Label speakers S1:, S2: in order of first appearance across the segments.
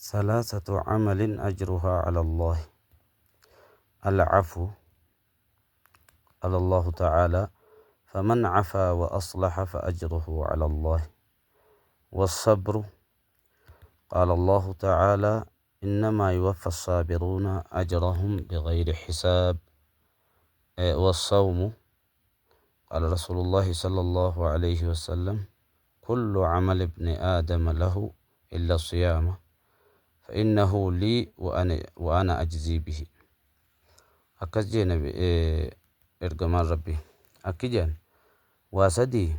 S1: ثلاثة عمل أجرها على الله: العفو على الله تعالى، فمن عفا وأصلح فأجره على الله. والصبر، قال الله تعالى: إنما يوفى الصابرون أجرهم بغير حساب. والصوم، قال رسول الله صلى الله عليه وسلم: كل عمل ابن آدم له إلا الصيام فإنه لي وأنا أجزي به. akkas jee ergamaan rabbii akki jeen waa sadii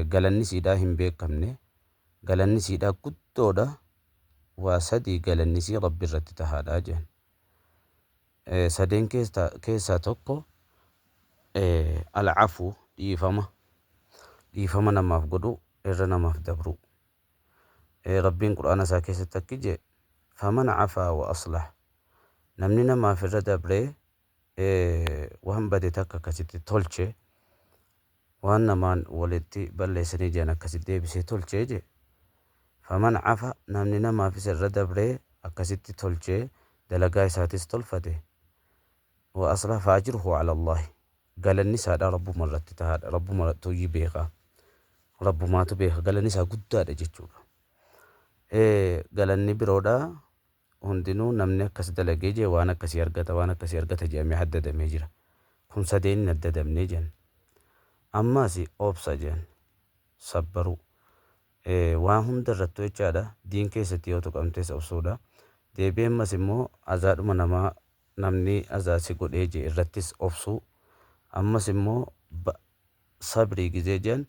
S1: galanni siidhaa hin beekamne, galanni siidhaa guddoodha. waa sadii galanni sii rabbi irratti tahaadha jeen. sadeen keessaa tokko alcafu, dhiifama namaaf godhu, irra namaaf dabru. rabbiin qur'aana isaa keessatti akki jee: faman cafaa wa aslah, namni namaaf irra dabree waan bade takka akkasitti tolche, waan namaan walitti balleessanii jeen akkasitti deebisee tolchee je. faman cafa, namni namaafis irra dabree akkasitti tolchee dalagaa isaatis tolfate. wa aslah faajruhu cala allahi, galanni isaadha rabbuma irratti tahaadha. rabbuma tuyyi beeka, rabbumaatu beeka. galanni isaa guddaadha jechuudha. galanni biroodha hundinuu namni akkas dalagee jee waan akkasii argata, waan akkasii argata jedhamee haddadamee jira. kun sadeen hin haddadamnee jeen. ammaas obsa jeen, sabbaru waan hunda irrattu jechaadha. diin keessatti yoo tuqamtes obsuudha. deebi'ee ammas immoo azaadhuma namaa namni azaasi godhee jee irrattis obsuu. ammas immoo sabrii gizee jeen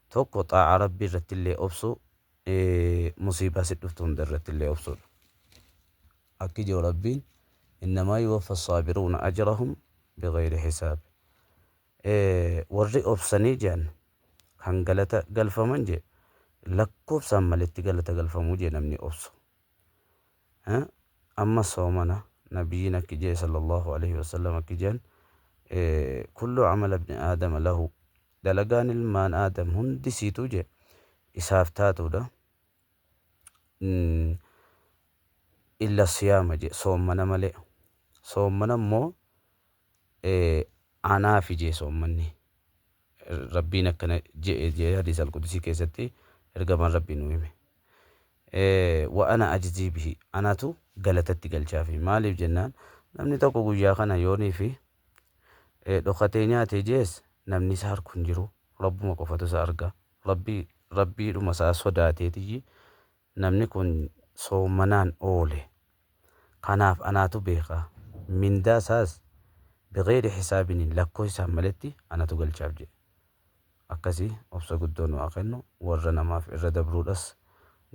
S1: tokko xaa'a rabbii irratti illee obsuu, musiibaa si dhuftu hunda irratti illee obsuudha. akki jee rabbiin: innamaa yuwaffa assaabiruuna ajrahum bigayri hisaab. warri obsanii jeen kan galata galfaman jee lakkoofsaan malitti galata galfamuu jee namni obsu. amma soomana nabiyyiin akki jee sallallahu alaihi wasallam akki jeen kullu camala ibni aadama lahu, dalagaan ilmaan aadam hundi siituu jee isaaf taatuudha. illa siyaama jee, soommana malee. soommana immoo anaafi jee soommanni. rabbiin akkana jee hadiis alqudusii keessatti ergamaan rabbii nu hime. wa ana ajzii bihi, anatu galatatti galchaafi. maaliif jennaan namni tokko guyyaa kana yoonii fi dhokatee nyaate jees namni isa harku hin jiru, rabbuma qofatu isa arga. rabbiidhuma isaa sodaateetiyyi namni kun soommanaan oole, kanaaf anaatu beeka, mindaa isaas bigayri hisaabin lakkoo isaan maletti anatu galchaaf jedhe. akkasii obsa guddoo nu haa kennu, warra namaaf irra dabruudhas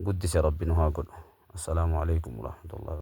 S1: guddise rabbi nu haa godhu. assalaamu alaikum warahmatullahi